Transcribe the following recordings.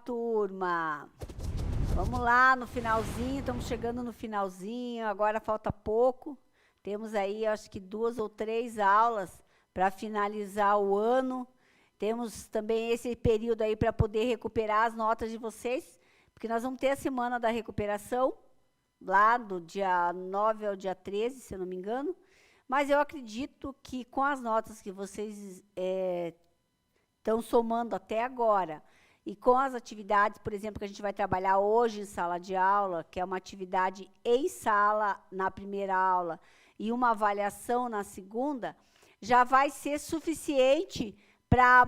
turma. Vamos lá no finalzinho, estamos chegando no finalzinho, agora falta pouco. Temos aí, acho que 2 ou 3 aulas para finalizar o ano. Temos também esse período aí para poder recuperar as notas de vocês, porque nós vamos ter a semana da recuperação, lá do dia 9 ao dia 13, se eu não me engano. Mas eu acredito que com as notas que vocês estão somando até agora, e com as atividades, por exemplo, que a gente vai trabalhar hoje em sala de aula, que é uma atividade em sala na primeira aula e uma avaliação na segunda, já vai ser suficiente para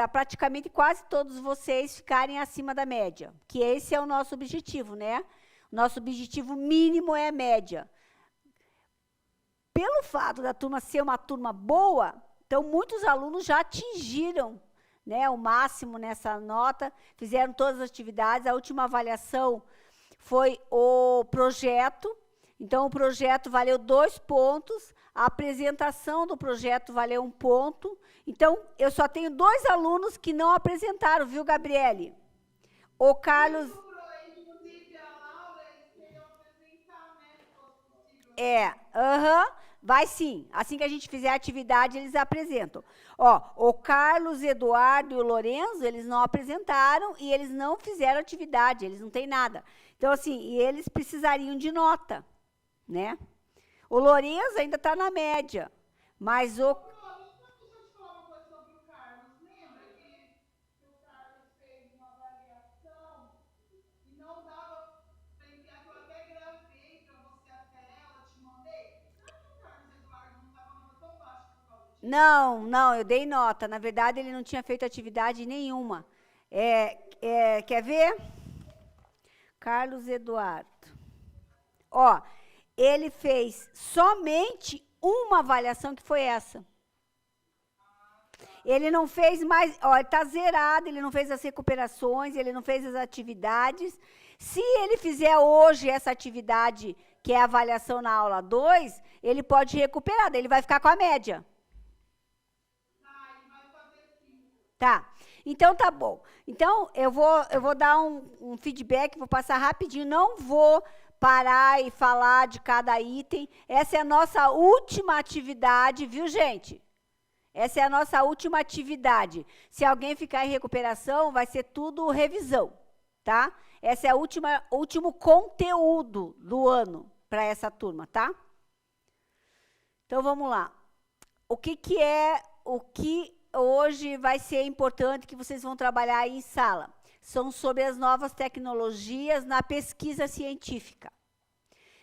praticamente quase todos vocês ficarem acima da média, que esse é o nosso objetivo, né? Nosso objetivo mínimo é a média. Pelo fato da turma ser uma turma boa, então muitos alunos já atingiram, né, o máximo nessa nota, fizeram todas as atividades. A última avaliação foi o projeto. Então, o projeto valeu 2 pontos, a apresentação do projeto valeu 1 ponto. Então, eu só tenho 2 alunos que não apresentaram, viu, Gabriele? O Carlos... Vai sim. Assim que a gente fizer a atividade, eles apresentam. Ó, o Carlos, Eduardo e o Lorenzo, eles não apresentaram e eles não fizeram atividade, eles não têm nada. Então, assim, e eles precisariam de nota, né? O Lorenzo ainda está na média, mas o... Não, eu dei nota. Na verdade, ele não tinha feito atividade nenhuma. Quer ver? Carlos Eduardo. Ó, ele fez somente uma avaliação, que foi essa. Ele não fez mais... Ó, ele está zerado, ele não fez as recuperações, ele não fez as atividades. Se ele fizer hoje essa atividade, que é a avaliação na aula 2, ele pode recuperar, daí ele vai ficar com a média. Tá, então tá bom. Então, eu vou dar um feedback, vou passar rapidinho, não vou parar e falar de cada item. Essa é a nossa última atividade, viu, gente? Essa é a nossa última atividade. Se alguém ficar em recuperação, vai ser tudo revisão, tá? Esse é o último conteúdo do ano para essa turma, tá? Então, vamos lá. O que hoje vai ser importante que vocês vão trabalhar aí em sala? São sobre as novas tecnologias na pesquisa científica.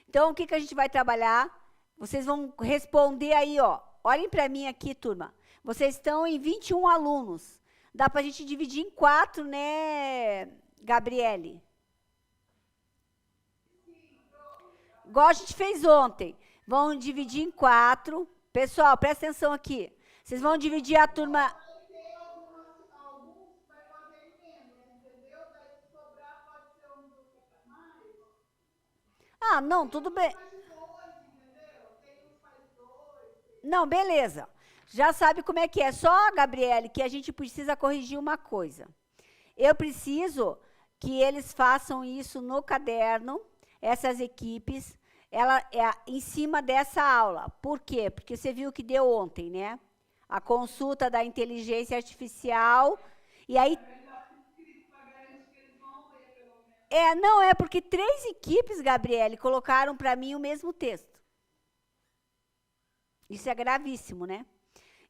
Então, o que a gente vai trabalhar? Vocês vão responder aí, ó. Olhem para mim aqui, turma. Vocês estão em 21 alunos. Dá para a gente dividir em 4, né, Gabriele? Igual a gente fez ontem. Vão dividir em 4. Pessoal, presta atenção aqui. Vocês vão dividir a turma... Ah, não, tudo bem. Não, beleza. Já sabe como é que é. Só, Gabriele, que a gente precisa corrigir uma coisa. Eu preciso que eles façam isso no caderno, essas equipes, em cima dessa aula. Por quê? Porque você viu que deu ontem, né? A consulta da inteligência artificial. E aí... Não, é porque 3 equipes, Gabriele, colocaram para mim o mesmo texto. Isso é gravíssimo, né?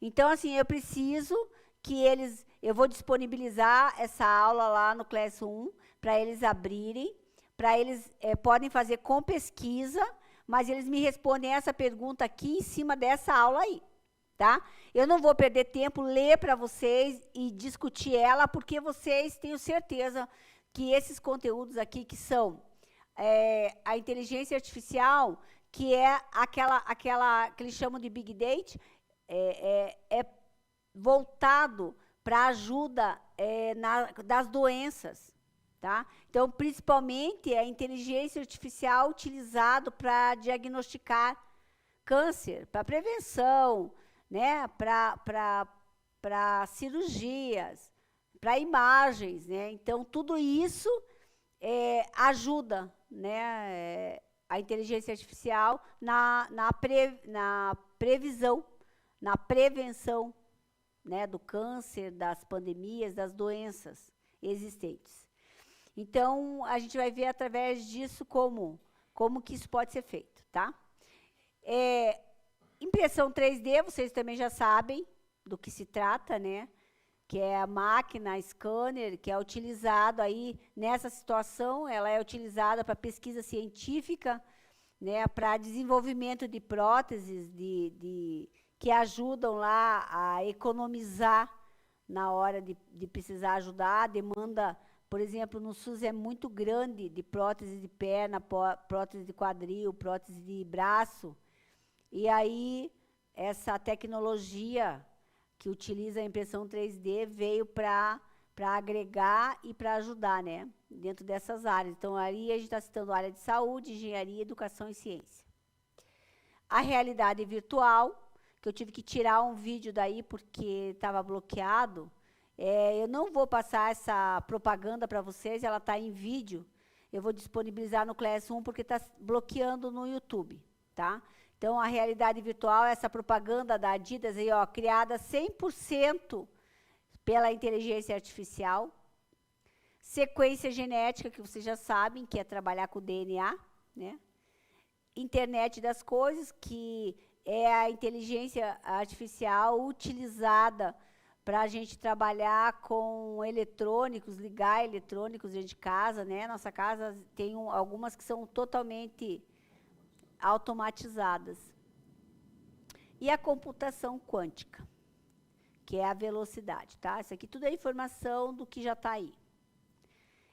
Então, assim, eu preciso que eles... Eu vou disponibilizar essa aula lá no Classroom para eles abrirem, para eles podem fazer com pesquisa, mas eles me respondem essa pergunta aqui em cima dessa aula aí, tá? Eu não vou perder tempo, ler para vocês e discutir ela, porque vocês tenho certeza que esses conteúdos aqui, que são a inteligência artificial, que é aquela que eles chamam de Big Data, é voltado para a ajuda das doenças, tá? Então, principalmente, a inteligência artificial utilizada para diagnosticar câncer, para prevenção, né? Para cirurgias, para imagens, né? Então, tudo isso ajuda, né, a inteligência artificial na previsão, na prevenção, né, do câncer, das pandemias, das doenças existentes. Então, a gente vai ver através disso como que isso pode ser feito, tá? Impressão 3D, vocês também já sabem do que se trata, né? Que é a máquina scanner, que é utilizado aí nessa situação, ela é utilizada para pesquisa científica, né, para desenvolvimento de próteses que ajudam lá a economizar na hora de precisar ajudar. A demanda, por exemplo, no SUS é muito grande de prótese de perna, prótese de quadril, prótese de braço. E aí, essa tecnologia que utiliza a impressão 3D veio para agregar e para ajudar, né, dentro dessas áreas. Então, aí a gente está citando a área de saúde, engenharia, educação e ciência. A realidade virtual, que eu tive que tirar um vídeo daí porque estava bloqueado. Eu não vou passar essa propaganda para vocês, ela está em vídeo. Eu vou disponibilizar no Classroom porque está bloqueando no YouTube, tá? Então, a realidade virtual, essa propaganda da Adidas, aí, ó, criada 100% pela inteligência artificial. Sequência genética, que vocês já sabem, que é trabalhar com o DNA, né? Internet das coisas, que é a inteligência artificial utilizada para a gente trabalhar com eletrônicos, ligar eletrônicos dentro de casa, né? Nossa casa tem algumas que são totalmente automatizadas. E a computação quântica, que é a velocidade, tá? Isso aqui tudo é informação do que já está aí.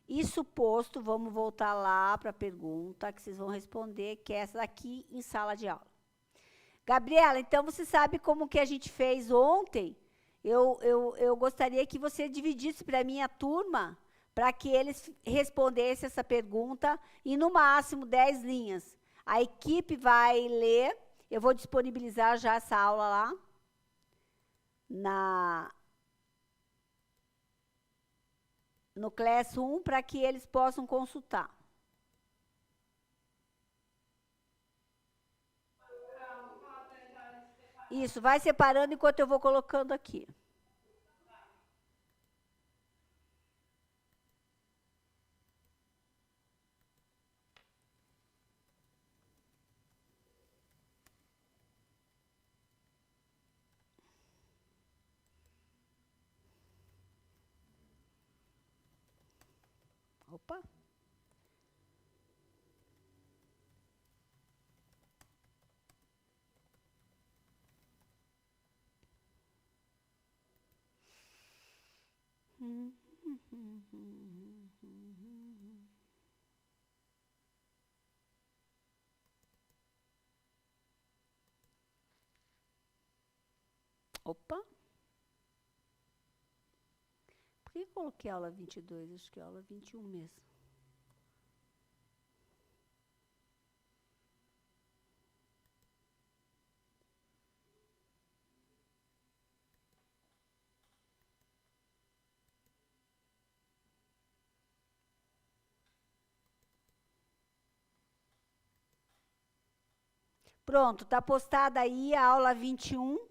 Isso posto, vamos voltar lá para a pergunta que vocês vão responder, que é essa daqui em sala de aula. Gabriela, então você sabe como que a gente fez ontem? Eu gostaria que você dividisse para a minha turma, para que eles respondessem essa pergunta em, no máximo, 10 linhas. A equipe vai ler, eu vou disponibilizar já essa aula lá no Classroom para que eles possam consultar. Isso, vai separando enquanto eu vou colocando aqui. Opa. Opa. Por que eu coloquei aula 22? Acho que é aula 21 mesmo. Pronto, está postada aí a aula 21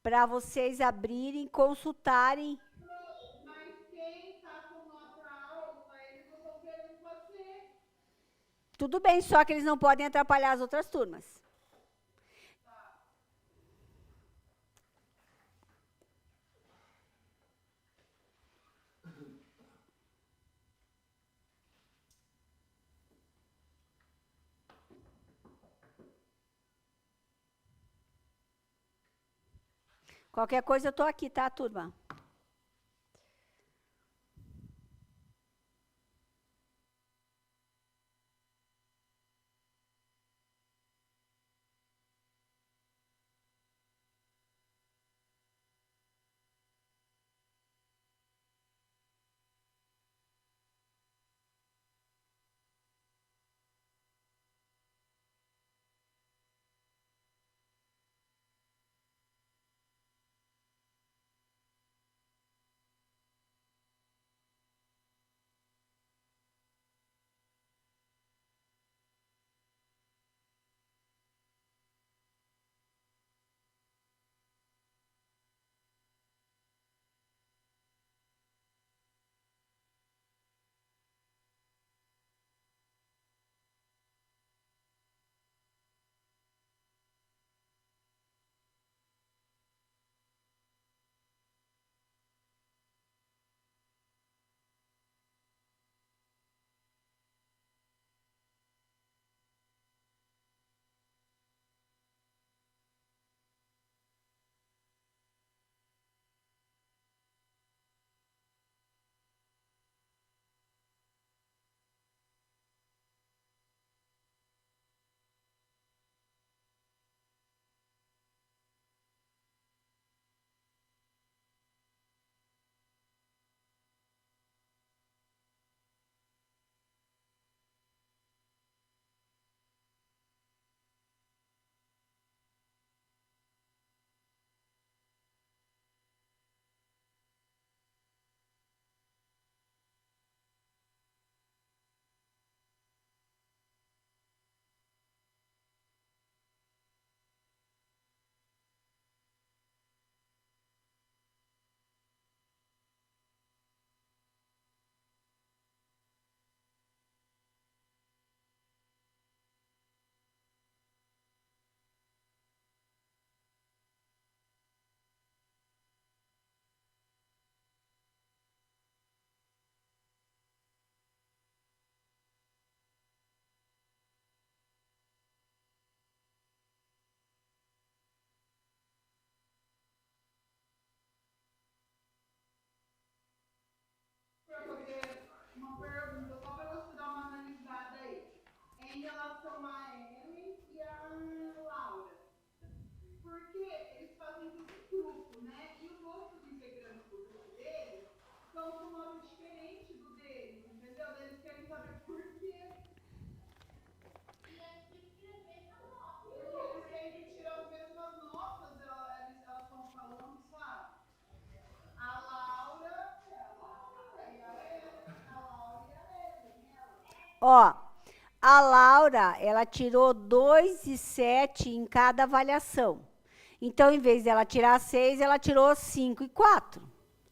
para vocês abrirem, consultarem. Mas quem está com nossa aula, eles não estão querendo fazer. Tudo bem, só que eles não podem atrapalhar as outras turmas. Qualquer coisa eu estou aqui, tá, turma? Ó, a Laura, ela tirou 2,7 em cada avaliação. Então, em vez dela tirar 6, ela tirou 5,4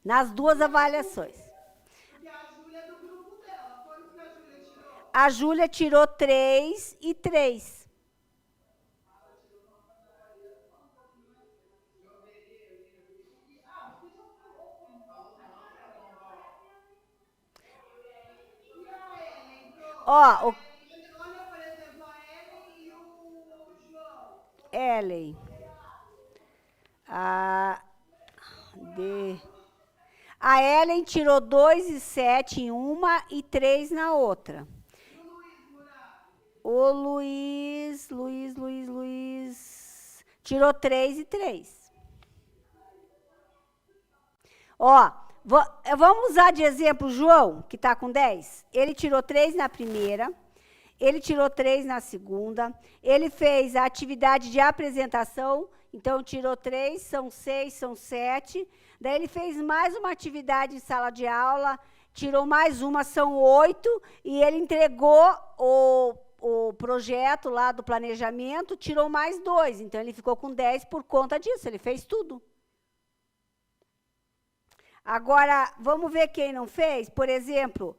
nas duas avaliações. Porque a Júlia é do grupo dela. Quanto que a Júlia tirou? A Júlia tirou 3,3. E a Ellen, Ó, o olha, por exemplo, a Ellen e o João. Ellen. A, D. A Ellen tirou 2,7 em uma e 3 na outra. E o Luiz Murado? O Luiz tirou 3,3. Ó, vamos usar de exemplo o João, que está com 10. Ele tirou 3 na primeira, ele tirou 3 na segunda, ele fez a atividade de apresentação, então tirou 3, são 6, são 7. Daí ele fez mais uma atividade em sala de aula, tirou mais uma, são 8, e ele entregou o projeto lá do planejamento, tirou mais 2. Então ele ficou com 10 por conta disso, ele fez tudo. Agora, vamos ver quem não fez. Por exemplo,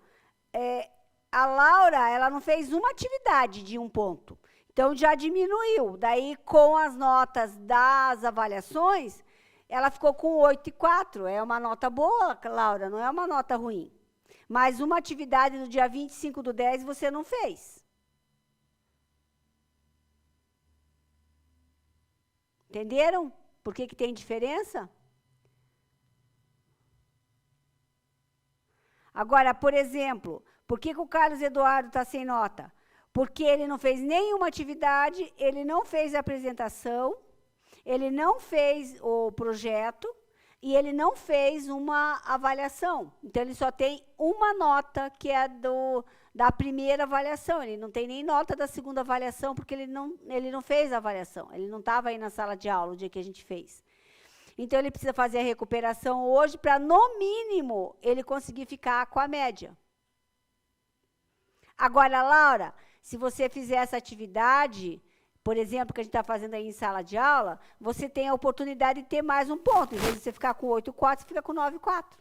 a Laura, ela não fez uma atividade de 1 ponto. Então, já diminuiu. Daí, com as notas das avaliações, ela ficou com 8,4. É uma nota boa, Laura, não é uma nota ruim. Mas uma atividade no dia 25/10 você não fez. Entenderam? Por que tem diferença? Agora, por exemplo, por que o Carlos Eduardo está sem nota? Porque ele não fez nenhuma atividade, ele não fez a apresentação, ele não fez o projeto e ele não fez uma avaliação. Então, ele só tem uma nota, que é da primeira avaliação. Ele não tem nem nota da segunda avaliação, porque ele não fez a avaliação. Ele não estava aí na sala de aula o dia que a gente fez. Então, ele precisa fazer a recuperação hoje para, no mínimo, ele conseguir ficar com a média. Agora, Laura, se você fizer essa atividade, por exemplo, que a gente está fazendo aí em sala de aula, você tem a oportunidade de ter mais 1 ponto. Em vez de você ficar com 8,4, você fica com 9,4.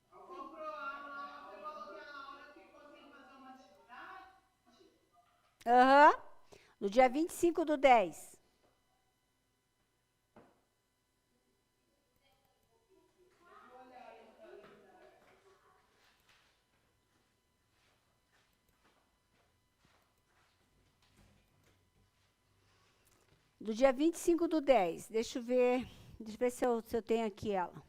Você falou que a Laura ficou sem fazer uma atividade? Aham. No dia 25/10. Do dia 25/10. Deixa eu ver se eu tenho aqui ela.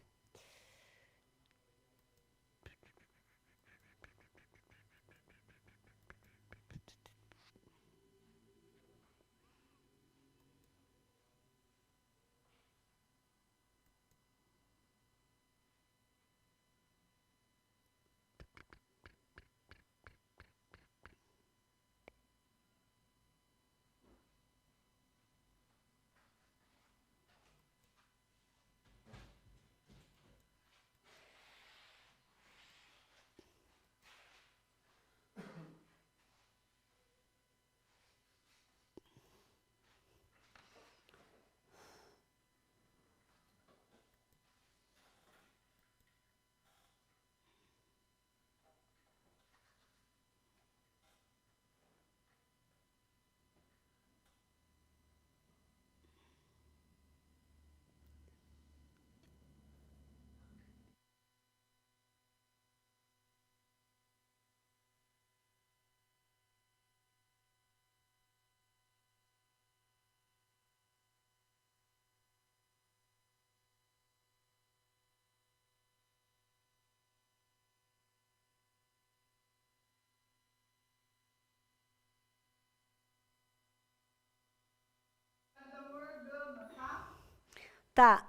Tá,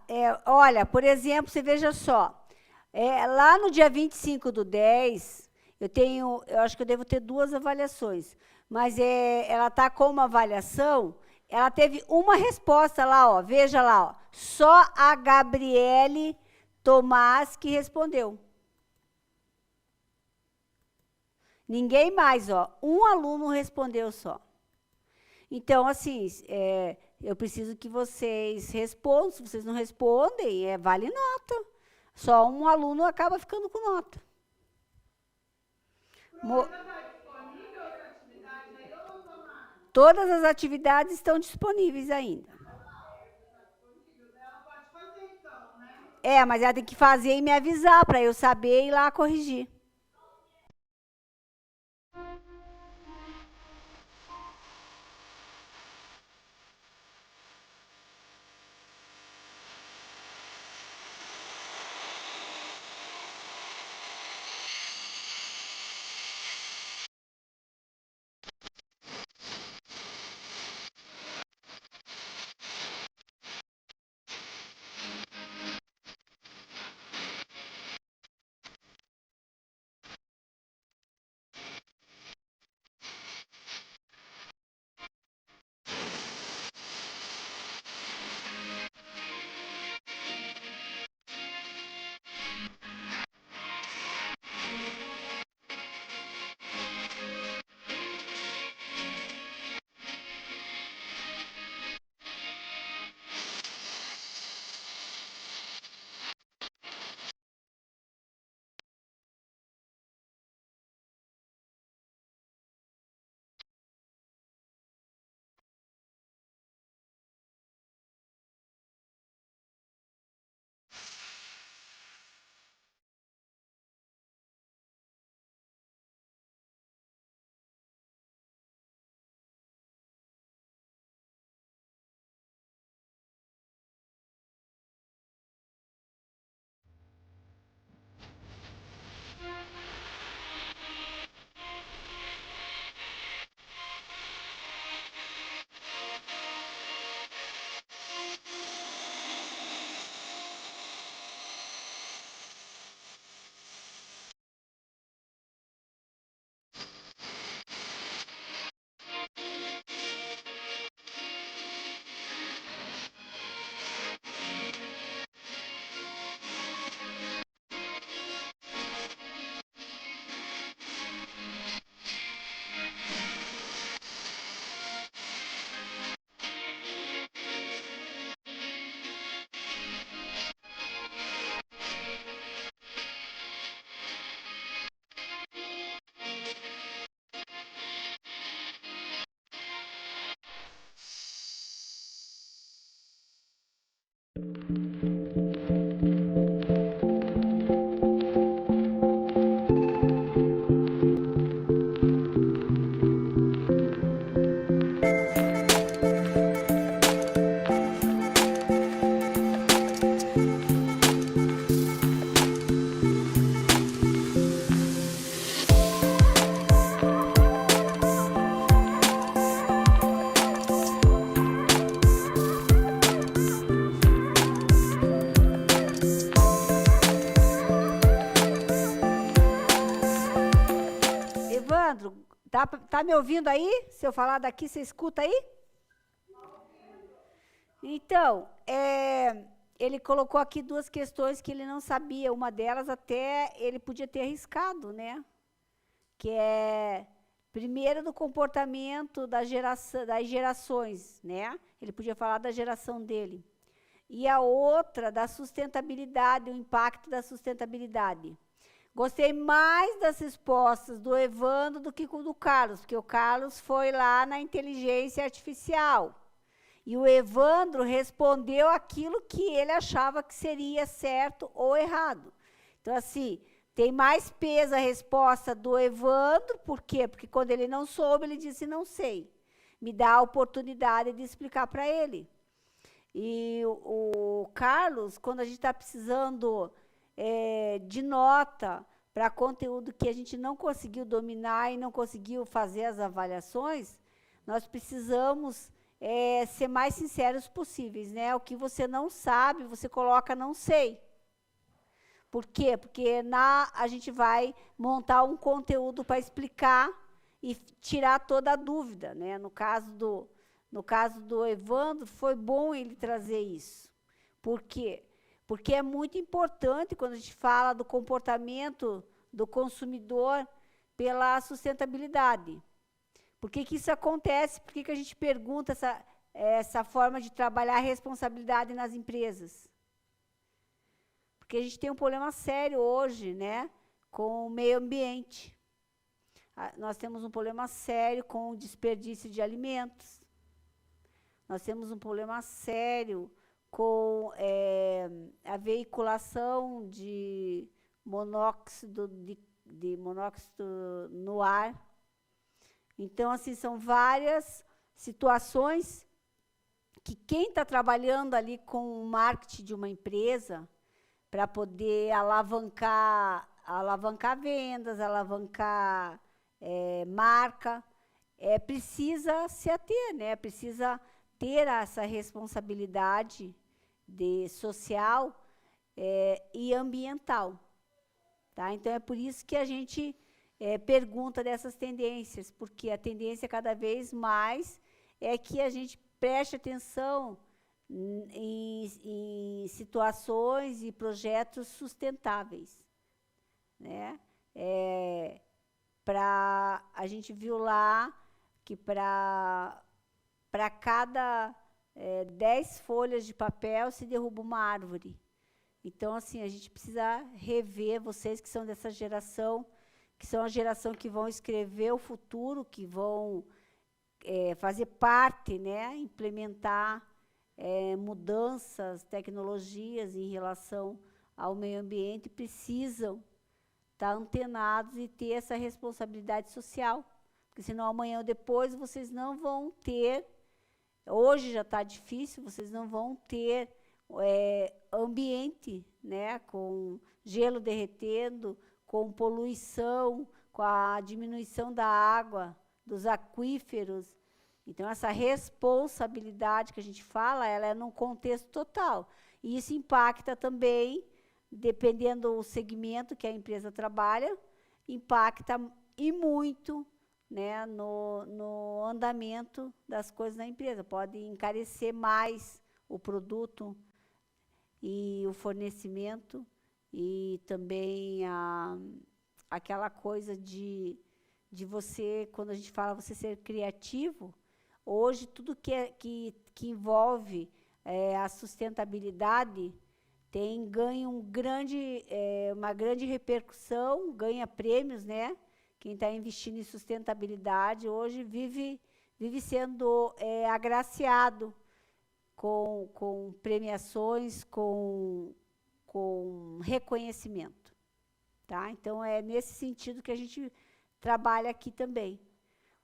olha, por exemplo, você veja só, lá no dia 25/10, eu acho que eu devo ter 2 avaliações, mas ela está com uma avaliação, ela teve uma resposta lá, ó, veja lá, ó, só a Gabriele Tomás que respondeu. Ninguém mais, ó, um aluno respondeu só. Então, assim, eu preciso que vocês respondam. Se vocês não respondem, vale nota. Só um aluno acaba ficando com nota. Ainda está disponível as atividades aí ou não está mais? Todas as atividades estão disponíveis ainda. Está disponível, daí ela pode fazer então, né? Mas ela tem que fazer e me avisar para eu saber ir lá corrigir. Evandro, tá me ouvindo aí? Se eu falar daqui, você escuta aí? Então, ele colocou aqui 2 questões que ele não sabia. Uma delas até ele podia ter arriscado, né? Que é, primeiro, do comportamento das gerações, né? Ele podia falar da geração dele. E a outra, da sustentabilidade, o impacto da sustentabilidade. Gostei mais das respostas do Evandro do que do Carlos, porque o Carlos foi lá na inteligência artificial. E o Evandro respondeu aquilo que ele achava que seria certo ou errado. Então, assim, tem mais peso a resposta do Evandro, por quê? Porque quando ele não soube, ele disse, não sei. Me dá a oportunidade de explicar para ele. E o Carlos, quando a gente está precisando de nota para conteúdo que a gente não conseguiu dominar e não conseguiu fazer as avaliações, nós precisamos ser mais sinceros possíveis, né? O que você não sabe, você coloca não sei. Por quê? Porque a gente vai montar um conteúdo para explicar e tirar toda a dúvida, né? No caso do Evandro, foi bom ele trazer isso. Por quê? Porque é muito importante quando a gente fala do comportamento do consumidor pela sustentabilidade. Por que isso acontece? Por que a gente pergunta essa forma de trabalhar a responsabilidade nas empresas? Porque a gente tem um problema sério hoje, né, com o meio ambiente. Nós temos um problema sério com o desperdício de alimentos. Nós temos um problema sério com a veiculação de monóxido no ar. Então, assim, são várias situações que quem está trabalhando ali com o marketing de uma empresa para poder alavancar vendas, alavancar marca, precisa se ater, né? Precisa ter essa responsabilidade social e ambiental. Tá? Então, é por isso que a gente pergunta dessas tendências, porque a tendência cada vez mais é que a gente preste atenção em situações e projetos sustentáveis, né? A gente viu lá que para cada 10 folhas de papel se derruba uma árvore. Então, assim, a gente precisa rever, vocês que são dessa geração, que são a geração que vão escrever o futuro, que vão fazer parte, né, implementar mudanças, tecnologias em relação ao meio ambiente, precisam estar antenados e ter essa responsabilidade social, porque senão amanhã ou depois vocês não vão ter, hoje já está difícil, vocês não vão ter ambiente, né, com gelo derretendo, com poluição, com a diminuição da água, dos aquíferos. Então, essa responsabilidade que a gente fala, ela é num contexto total. E isso impacta também, dependendo do segmento que a empresa trabalha, impacta e muito, né, no andamento das coisas na empresa. Pode encarecer mais o produto e o fornecimento e também aquela coisa de você, quando a gente fala você ser criativo, hoje tudo que envolve a sustentabilidade ganha uma grande repercussão, ganha prêmios, né? Quem está investindo em sustentabilidade hoje vive sendo agraciado com premiações, com reconhecimento. Tá? Então, é nesse sentido que a gente trabalha aqui também.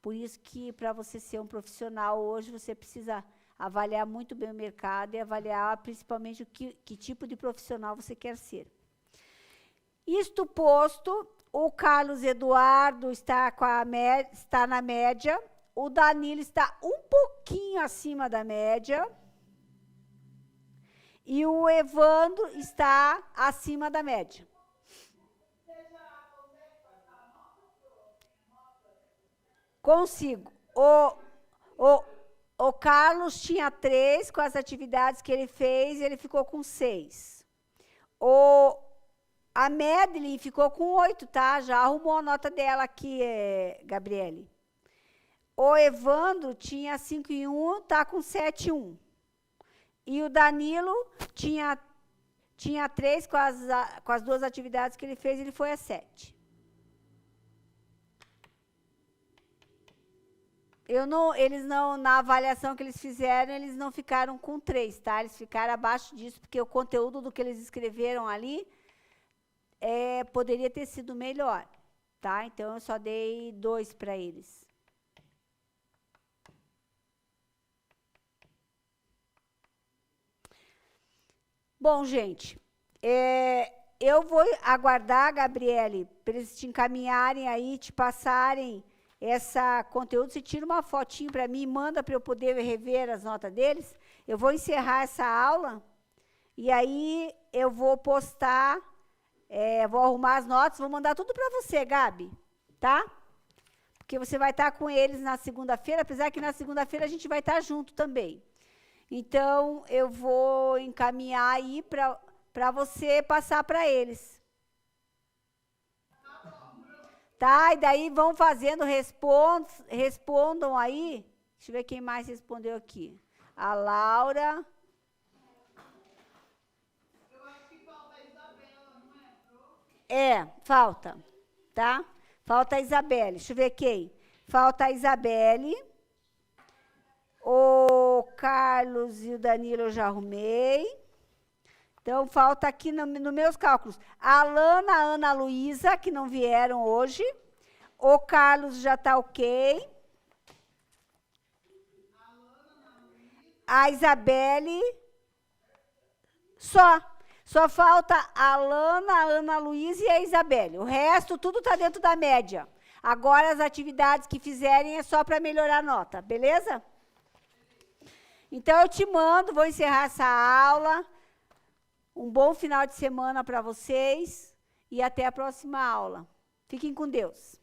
Por isso que, para você ser um profissional hoje, você precisa avaliar muito bem o mercado e avaliar principalmente que tipo de profissional você quer ser. Isto posto, o Carlos Eduardo está na média, o Danilo está um pouquinho acima da média e o Evandro está acima da média. Consigo. O Carlos tinha 3 com as atividades que ele fez, ele ficou com 6. A Madeline ficou com 8, tá? Já arrumou a nota dela aqui, Gabriele. O Evandro tinha 5 em 1, tá com 7 em 1. E o Danilo tinha 3 com as 2 atividades que ele fez, ele foi a 7. Na avaliação que eles fizeram, eles não ficaram com 3, tá? Eles ficaram abaixo disso, porque o conteúdo do que eles escreveram ali poderia ter sido melhor, tá? Então, eu só dei 2 para eles. Bom, gente, eu vou aguardar, Gabriele, para eles te encaminharem aí, te passarem essa conteúdo, você tira uma fotinho para mim e manda para eu poder rever as notas deles. Eu vou encerrar essa aula e aí eu vou postar, vou arrumar as notas, vou mandar tudo para você, Gabi, tá? Porque você vai estar com eles na segunda-feira, apesar que na segunda-feira a gente vai estar junto também. Então, eu vou encaminhar aí para você passar para eles. Tá? E daí vão fazendo, respondam aí. Deixa eu ver quem mais respondeu aqui. A Laura. Eu acho que falta a Isabela, não é, Pro? Falta, tá? Falta a Isabelle. Deixa eu ver quem. Falta a Isabelle. O Carlos e o Danilo eu já arrumei. Então, falta aqui nos meus cálculos. A Alana, a Ana Luísa, que não vieram hoje. O Carlos já está ok. A Isabelle. Só falta a Alana, a Ana Luísa e a Isabelle. O resto, tudo está dentro da média. Agora, as atividades que fizerem é só para melhorar a nota, beleza? Então, eu te mando, vou encerrar essa aula. Um bom final de semana para vocês e até a próxima aula. Fiquem com Deus.